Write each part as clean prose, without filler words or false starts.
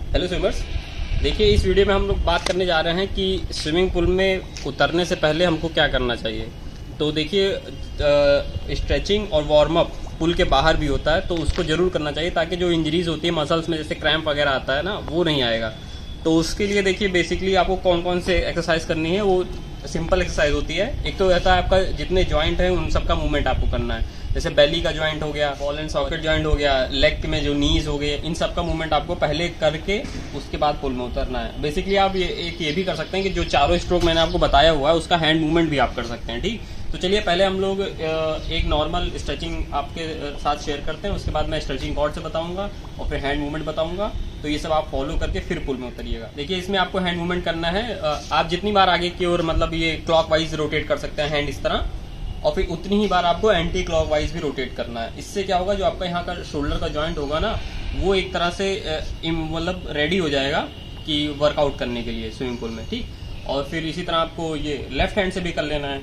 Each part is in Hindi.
हेलो स्विमर्स, देखिए इस वीडियो में हम लोग बात करने जा रहे हैं कि स्विमिंग पूल में उतरने से पहले हमको क्या करना चाहिए। तो देखिए स्ट्रेचिंग और वार्म अप पूल के बाहर भी होता है, तो उसको जरूर करना चाहिए ताकि जो इंजरीज होती है मसल्स में, जैसे क्रैम्प वगैरह आता है ना, वो नहीं आएगा। तो उसके लिए देखिए बेसिकली आपको कौन कौन से एक्सरसाइज करनी है, वो सिंपल एक्सरसाइज होती है। एक तो रहता है आपका जितने जॉइंट हैं उन सबका मूवमेंट आपको करना है, जैसे बेली का जॉइंट हो गया, बॉल एंड सॉकेट जॉइंट हो गया, लेग में जो नीज हो गए, इन सब का मूवमेंट आपको पहले करके उसके बाद पूल में उतरना है। बेसिकली आप ये भी कर सकते हैं कि जो चारों स्ट्रोक मैंने आपको बताया हुआ है उसका हैंड मूवमेंट भी आप कर सकते हैं। ठीक, तो चलिए पहले हम लोग एक नॉर्मल स्ट्रेचिंग आपके साथ शेयर करते हैं, उसके बाद मैं स्ट्रेचिंग कॉर्ड से बताऊंगा और फिर हैंड मूवमेंट बताऊंगा। तो ये सब आप फॉलो करके फिर पुल में उतरिएगा। देखिए इसमें आपको हैंड मूवमेंट करना है, आप जितनी बार आगे की ओर मतलब ये क्लॉकवाइज रोटेट कर सकते हैं हैंड इस तरह, और फिर उतनी ही बार आपको एंटी क्लॉकवाइज भी रोटेट करना है। इससे क्या होगा, जो आपका यहाँ का शोल्डर का जॉइंट होगा ना, वो एक तरह से मतलब रेडी हो जाएगा कि वर्कआउट करने के लिए स्विमिंग पूल में। ठीक, और फिर इसी तरह आपको ये लेफ्ट हैंड से भी कर लेना है।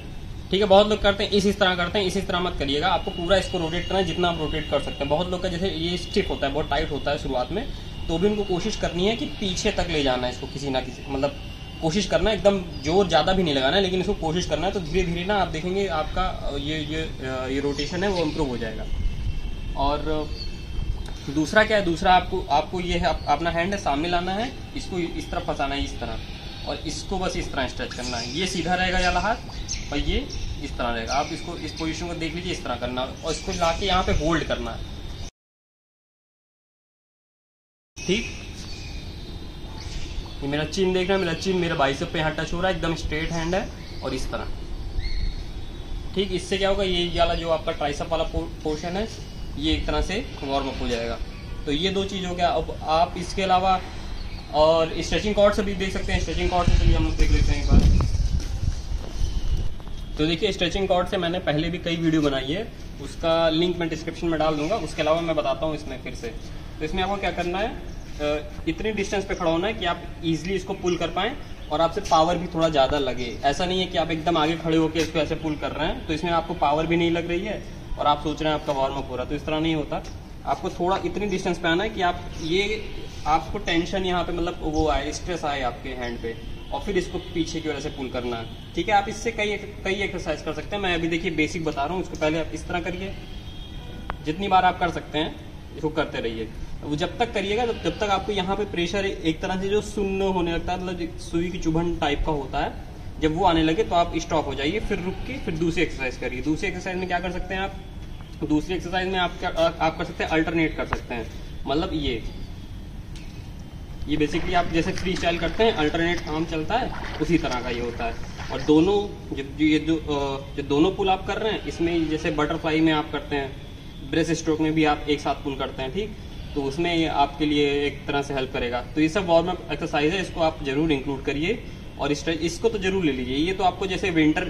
ठीक है, बहुत लोग करते हैं इस तरह करते हैं, इस तरह मत करिएगा, आपको पूरा इसको रोटेट करना है जितना आप रोटेट कर सकते हैं। बहुत लोग का जैसे ये स्टिफ होता है, बहुत टाइट होता है शुरुआत में, तो भी उनको कोशिश करनी है कि पीछे तक ले जाना है इसको, किसी ना किसी मतलब कोशिश करना है, एकदम जोर ज़्यादा भी नहीं लगाना है, लेकिन इसको कोशिश करना है। तो धीरे धीरे ना आप देखेंगे आपका ये रोटेशन है वो इम्प्रूव हो जाएगा। और दूसरा क्या है, दूसरा आपको ये है, अपना हैंड है सामने लाना है, इसको इस तरफ फंसाना है इस तरह, और इसको बस इस तरह स्ट्रेच करना है। ये सीधा रहेगा वाला हाथ और ये इस तरह रहेगा। आप इसको इस पोजीशन को देख लीजिए, इस तरह करना और इसको लाके यहाँ पे होल्ड करना है। ठीक, ये मेरा चिन देख रहा है, मेरा चिन मेरे बाइसेप पे यहाँ टच हो रहा है, एकदम स्ट्रेट हैंड है और इस तरह। ठीक, इससे क्या होगा, ये वाला जो आपका ट्राइसेप वाला पोर्शन है ये एक तरह से वार्म अप हो जाएगा। तो ये दो चीज़ हो गया। अब आप इसके अलावा और स्ट्रेचिंग कॉर्ड से भी देख सकते हैं। स्ट्रेचिंग कॉर्ड से चलिए हम लोग देख लेते हैं एक बार। तो देखिए स्ट्रेचिंग कॉर्ड से मैंने पहले भी कई वीडियो बनाई है, उसका लिंक मैं डिस्क्रिप्शन में डाल दूंगा। उसके अलावा मैं बताता हूँ इसमें फिर से। तो इसमें आपको क्या करना है, इतनी डिस्टेंस पे खड़ा होना है कि आप इजीली इसको पुल कर पाएं और आपसे पावर भी थोड़ा ज़्यादा लगे। ऐसा नहीं है कि आप एकदम आगे खड़े होकर इसको ऐसे पुल कर रहे हैं तो इसमें आपको पावर भी नहीं लग रही है और आप सोच रहे हैं आपका वार्म अप हो रहा है, तो इस तरह नहीं होता। आपको थोड़ा इतनी डिस्टेंस पे आना है कि आपको टेंशन यहाँ पे मतलब वो आए, स्ट्रेस आए आपके हैंड पे, और फिर इसको पीछे की वजह से पुल करना है। ठीक है, आप इससे कई एक्सरसाइज कर सकते हैं। मैं अभी देखिए बेसिक बता रहा हूँ, उसको पहले आप इस तरह करिए, जितनी बार आप कर सकते हैं इसको करते रहिए। वो जब तक करिएगा जब तक आपको यहाँ पे प्रेशर एक तरह से जो शून्य होने लगता है, मतलब सुई की चुभन टाइप का होता है, जब वो आने लगे तो आप स्टॉप हो जाइए, फिर रुक के फिर दूसरी एक्सरसाइज करिए। दूसरी एक्सरसाइज में क्या कर सकते हैं आप, दूसरी एक्सरसाइज में आप कर सकते हैं अल्टरनेट कर सकते हैं। मतलब ये बेसिकली आप जैसे फ्री स्टाइल करते हैं, अल्टरनेट काम चलता है, उसी तरह का ये होता है। और दोनों जो दोनों पुल आप कर रहे हैं, इसमें जैसे बटरफ्लाई में आप करते हैं, ब्रेस्ट स्ट्रोक में भी आप एक साथ पुल करते हैं। ठीक, तो उसमें ये आपके लिए एक तरह से हेल्प करेगा। तो ये सब वार्म अप एक्सरसाइज है, इसको आप जरूर इंक्लूड करिए और इसको तो जरूर ले लीजिए। ये तो आपको जैसे विंटर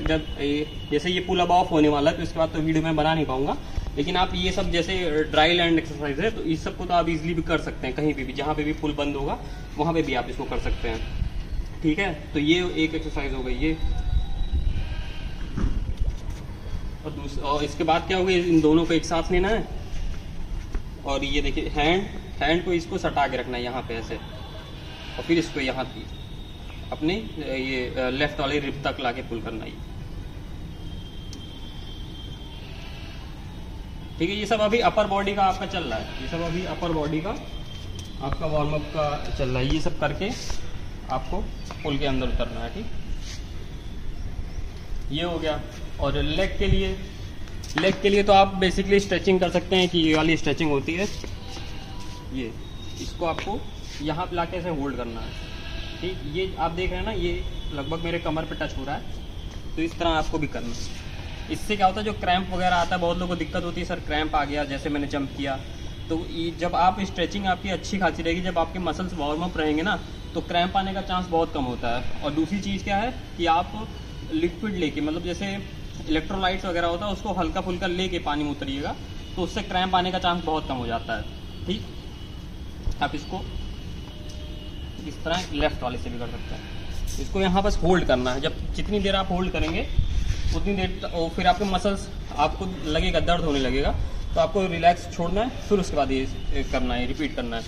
जैसे ये पुल अब ऑफ होने वाला है तो इसके बाद तो वीडियो में बना नहीं पाऊंगा, लेकिन आप ये सब जैसे ड्राई लैंड एक्सरसाइज है तो इस सब को तो आप इजीली भी कर सकते हैं, कहीं भी जहाँ पे भी पुल बंद होगा वहाँ पे भी आप इसको कर सकते हैं। ठीक है, तो ये एक एक्सरसाइज हो गई ये। और इसके बाद क्या होगा, इन दोनों को एक साथ लेना है और ये देखिए हैंड को इसको सटा के रखना है यहाँ पे ऐसे, और फिर इसको यहाँ अपने ये लेफ्ट वाले रिब तक लाके पुल करना है। ठीक है, ये सब अभी अपर बॉडी का आपका चल रहा है, ये सब अभी अपर बॉडी का आपका वार्म अप का चल रहा है। ये सब करके आपको पुल के अंदर उतरना है। ठीक, ये हो गया। और लेग के लिए तो आप बेसिकली स्ट्रेचिंग कर सकते हैं कि ये वाली स्ट्रेचिंग होती है, ये इसको आपको यहाँ पे लाके ऐसे होल्ड करना है। ठीक, ये आप देख रहे हैं ना, ये लगभग मेरे कमर पे टच हो रहा है, तो इस तरह आपको भी करना है। इससे क्या होता है, जो क्रैम्प वगैरह आता है, बहुत लोगों को दिक्कत होती है, सर क्रैम्प आ गया जैसे मैंने जंप किया, तो जब आप स्ट्रेचिंग आपकी अच्छी खासी रहेगी, जब आपके मसल्स वार्म अप रहेंगे ना, तो क्रैम्प आने का चांस बहुत कम होता है। और दूसरी चीज़ क्या है कि आप लिक्विड लेके, मतलब जैसे इलेक्ट्रोलाइट्स वगैरह होता है, उसको हल्का फुल्का लेके पानी में उतरिएगा, तो उससे क्रैम्प आने का चांस बहुत कम हो जाता है। ठीक, आप इसको इस तरह लेफ्ट वाले से भी कर सकते हैं। इसको यहाँ बस होल्ड करना है, जब जितनी देर आप होल्ड करेंगे उतनी देर, फिर आपके मसल्स आपको लगेगा दर्द होने लगेगा, तो आपको रिलैक्स छोड़ना है, फिर उसके बाद ये करना है, रिपीट करना है।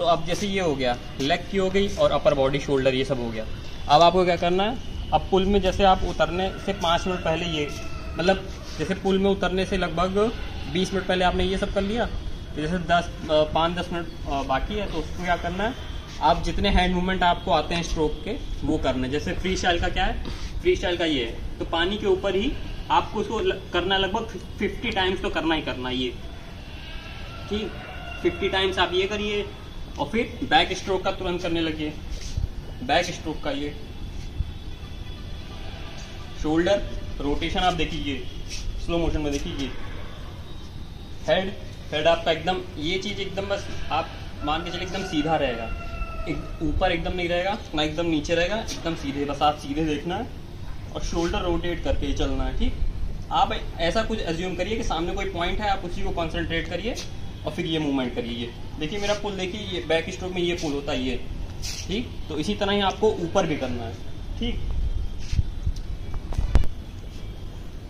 तो अब जैसे ये हो गया, लेग की हो गई और अपर बॉडी, शोल्डर, ये सब हो गया। अब आपको क्या करना है, अब पुल में जैसे आप उतरने से 5 मिनट पहले ये, मतलब जैसे पुल में उतरने से लगभग 20 मिनट पहले आपने ये सब कर लिया, तो जैसे 5-10 मिनट बाकी है, तो उसको क्या करना है, आप जितने हैंड मूवमेंट आपको आते हैं स्ट्रोक के वो करना है। जैसे फ्री स्टाइल का क्या है, फ्री स्टाइल का ये है, तो पानी के ऊपर ही आपको उसको करना है, लगभग 50 टाइम्स तो करना ही करना ये, ठीक। 50 टाइम्स आप ये करिए और फिर बैक स्ट्रोक का तुरंत करने लगिए। बैक स्ट्रोक का ये शोल्डर रोटेशन आप देखिए, स्लो मोशन में देखिए। हेड आपका एकदम, ये चीज एकदम बस आप मान के चलिए एकदम सीधा रहेगा, ऊपर एकदम नहीं रहेगा ना एकदम नीचे रहेगा, एकदम सीधे, बस आप सीधे देखना है और शोल्डर रोटेट करके चलना है, ठीक। आप ऐसा कुछ एज्यूम करिए कि सामने कोई पॉइंट है, आप उसी को कंसंट्रेट करिए और फिर ये मूवमेंट करिए। ये देखिए मेरा पुल, देखिए ये बैक स्ट्रोक में ये पुल होता है ये, ठीक। तो इसी तरह ही आपको ऊपर भी करना है, ठीक।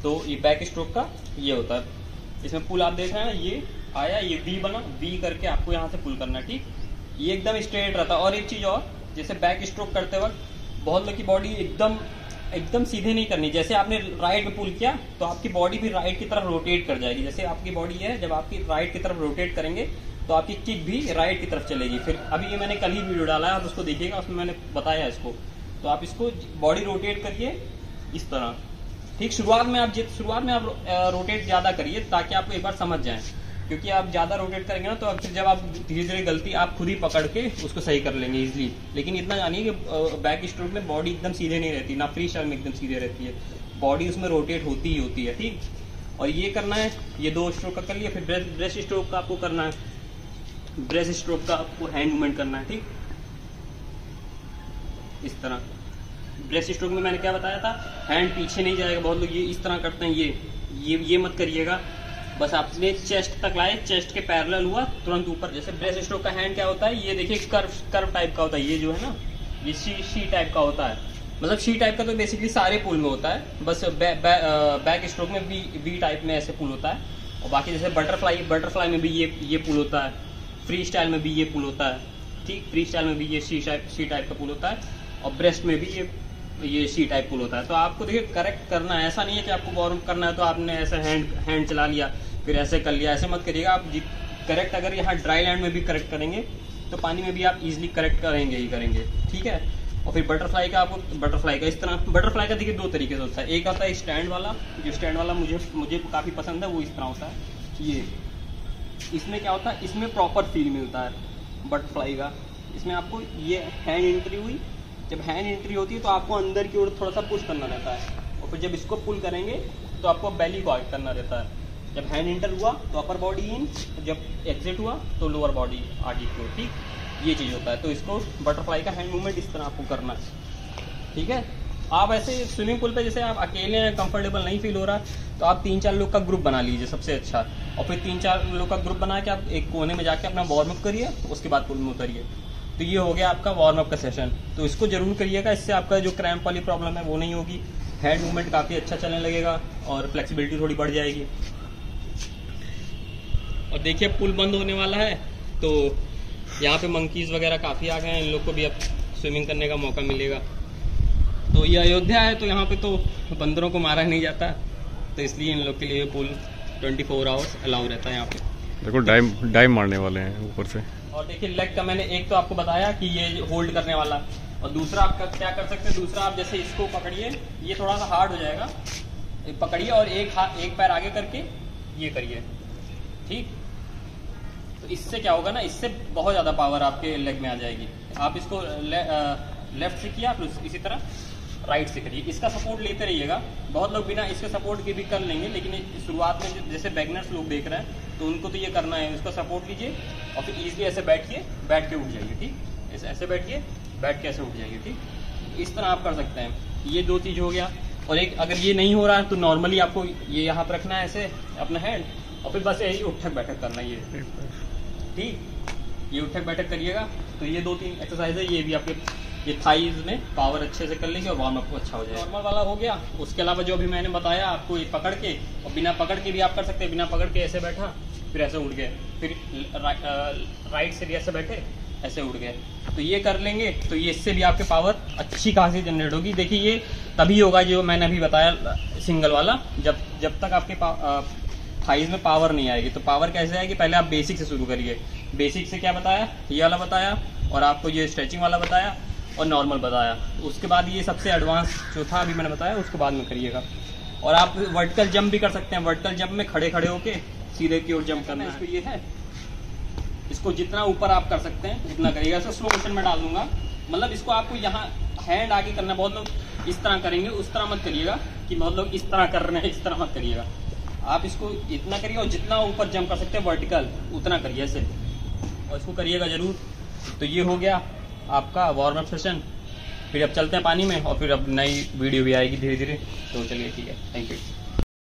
तो ये बैक स्ट्रोक का ये होता है, इसमें पुल आप देख रहे हैं, ये आया, ये वी बना, वी करके आपको यहाँ से पुल करना है, ठीक। ये एकदम स्ट्रेट रहता है। और एक चीज और, जैसे बैक स्ट्रोक करते वक्त बहुत लोग की बॉडी एकदम सीधे नहीं करनी। जैसे आपने राइट में पुल किया तो आपकी बॉडी भी राइट की तरफ रोटेट कर जाएगी। जैसे आपकी बॉडी है, जब आपकी राइट की तरफ रोटेट करेंगे तो आपकी किक भी राइट की तरफ चलेगी। फिर अभी ये मैंने कल ही वीडियो डाला है, आप उसको देखिएगा, उसमें मैंने बताया इसको। तो आप इसको बॉडी रोटेट करिए इस तरह, ठीक। शुरुआत में आप रोटेट ज्यादा करिए ताकि आपको एक बार समझ जाए, क्योंकि आप ज्यादा रोटेट करेंगे ना तो फिर जब आप धीरे धीरे गलती आप खुद ही पकड़ के उसको सही कर लेंगे इजीली। लेकिन इतना जानिए कि बैक स्ट्रोक में बॉडी एकदम सीधे नहीं रहती, ना फ्री स्टाइल में एकदम सीधे रहती है, बॉडी उसमें रोटेट होती ही होती है, ठीक। और ये करना है, ये 2 स्ट्रोक का कर लिया। फिर ब्रेस्ट स्ट्रोक का आपको करना है, ब्रेस्ट स्ट्रोक का आपको हैंड मूवमेंट करना है, ठीक। इस तरह ब्रेस्ट स्ट्रोक में मैंने क्या बताया था, हैंड पीछे नहीं जाएगा। बहुत लोग ये इस तरह करते हैं, ये मत करिएगा, बस आपने चेस्ट तक लाए, चेस्ट के पैरेलल हुआ, तुरंत ऊपर। जैसे ब्रेस्ट स्ट्रोक का हैंड क्या होता है, ये देखिए कर्व टाइप का होता है, ये जो है ना, ये शी टाइप का होता है। मतलब शी टाइप का तो बेसिकली सारे पुल में होता है, बस बैक स्ट्रोक में वी टाइप में ऐसे पुल होता है। और बाकी जैसे बटरफ्लाई में भी ये पुल होता है, फ्री स्टाइल में भी ये पुल होता है, ठीक। फ्री स्टाइल में भी ये शी टाइप का पुल होता है, और ब्रेस्ट में भी ये शी टाइप पुल होता है। तो आपको देखिए करेक्ट करना है, ऐसा नहीं है कि आपको वार्म करना है तो आपने ऐसे हैंड चला लिया फिर ऐसे कर लिया, ऐसे मत करिएगा आप। करेक्ट अगर यहाँ ड्राई लैंड में भी करेक्ट करेंगे तो पानी में भी आप इजीली करेक्ट करेंगे, ठीक है। और फिर बटरफ्लाई का इस तरह, बटरफ्लाई का देखिए 2 तरीके से होता है। एक आता है स्टैंड वाला, जो स्टैंड वाला मुझे काफ़ी पसंद है, वो इस तरह होता है। ये इसमें क्या होता है, इसमें प्रॉपर फील मिलता है बटरफ्लाई का। इसमें आपको ये हैंड एंट्री हुई, जब हैंड एंट्री होती है तो आपको अंदर की ओर थोड़ा सा पुश करना रहता है, और फिर जब इसको पुल करेंगे तो आपको बेली को आगे करना रहता है। जब हैंड एंटर हुआ तो अपर बॉडी इन, जब एग्जिट हुआ तो लोअर बॉडी आगे की ओर, ठीक। ये चीज़ होता है। तो इसको बटरफ्लाई का हैंड मूवमेंट इस तरह आपको करना है, ठीक है। आप ऐसे स्विमिंग पूल पे जैसे आप अकेले हैं, कंफर्टेबल नहीं फील हो रहा, तो आप 3-4 लोग का ग्रुप बना लीजिए, सबसे अच्छा। और फिर 3-4 लोग का ग्रुप बना के आप एक कोने में जाके अपना वार्म अप करिए, उसके बाद पुल में उतरिए। तो ये हो गया आपका वार्म अप का सेशन। तो इसको जरूर करिएगा, इससे आपका जो क्रैम्प वाली प्रॉब्लम है वो नहीं होगी, हैंड मूवमेंट काफ़ी अच्छा चलने लगेगा और फ्लेक्सिबिलिटी थोड़ी बढ़ जाएगी। और देखिए पुल बंद होने वाला है, तो यहाँ पे मंकीज़ वगैरह काफ़ी आ गए हैं, इन लोग को भी अब स्विमिंग करने का मौका मिलेगा। तो ये अयोध्या है, तो यहाँ पे तो बंदरों को मारा नहीं जाता, तो इसलिए इन लोग के लिए पुल 24 आवर्स अलाउ रहता है यहाँ पे। देखो डाइव मारने वाले हैं ऊपर से। और देखिए लेग का मैंने एक तो आपको बताया कि ये होल्ड करने वाला, और दूसरा आप क्या कर सकते हैं, दूसरा आप जैसे इसको पकड़िए, ये थोड़ा सा हार्ड हो जाएगा, पकड़िए और एक पैर आगे करके ये करिए, ठीक। तो इससे क्या होगा ना, इससे बहुत ज़्यादा पावर आपके लेग में आ जाएगी। आप इसको लेफ्ट से किया, फिर इसी तरह राइट से करिए। इसका सपोर्ट लेते रहिएगा। बहुत लोग बिना इसके सपोर्ट के भी कर लेंगे, लेकिन शुरुआत में जैसे बिगिनर्स लोग देख रहे हैं तो उनको तो ये करना है, इसका सपोर्ट लीजिए और फिर ईजिली ऐसे बैठ के उठ जाइए, ठीक। ऐसे बैठिए, बैठ के ऐसे उठ जाइए, ठीक। इस तरह आप कर सकते हैं। ये 2 चीज़ हो गया। और एक अगर ये नहीं हो रहा है तो नॉर्मली आपको ये यहाँ पर रखना है ऐसे अपना हैंड, और फिर बस यही उठक बैठक करना है, ये ठीक। ये उठक बैठक करिएगा। तो ये 2-3 एक्सरसाइज है, ये भी आपके ये थाइज में पावर अच्छे से कर लेंगे और वार्म अप अच्छा हो जाएगा। नॉर्मल वाला हो गया। उसके अलावा जो भी मैंने बताया आपको, ये पकड़ के और बिना पकड़ के भी आप कर सकते हैं। बिना पकड़ के ऐसे बैठा, फिर ऐसे उठ गए, फिर राइट से भी ऐसे बैठे, ऐसे उड़ गए। तो ये कर लेंगे तो ये इससे भी आपके पावर अच्छी खासी जनरेट होगी। देखिए ये तभी होगा जो मैंने अभी बताया सिंगल वाला, जब तक आपके थाइज में पावर नहीं आएगी। तो पावर कैसे आएगी, पहले आप बेसिक से शुरू करिए। बेसिक से क्या बताया, ये वाला बताया, और आपको ये स्ट्रेचिंग वाला बताया और नॉर्मल बताया। उसके बाद ये सबसे एडवांस जो था अभी मैंने बताया, उसके बाद में करिएगा। और आप वर्टिकल जंप भी कर सकते हैं। वर्टिकल जंप में खड़े खड़े होके सीधे की ओर जंप करना है। इसको ये है, इसको जितना ऊपर आप कर सकते हैं उतना करिएगा। इसको स्लो मोशन में डाल दूंगा, मतलब इसको आपको यहाँ हैंड आगे करना है। बहुत लोग इस तरह करेंगे, उस तरह मत करिएगा कि बहुत लोग इस तरह कर रहे हैं, इस तरह मत करिएगा। आप इसको इतना करिए और जितना ऊपर जंप कर सकते हैं वर्टिकल उतना करिए ऐसे, और इसको करिएगा जरूर। तो ये हो गया आपका वार्म अप सेशन। फिर अब चलते हैं पानी में, और फिर अब नई वीडियो भी आएगी धीरे धीरे। तो चलिए ठीक है, थैंक यू।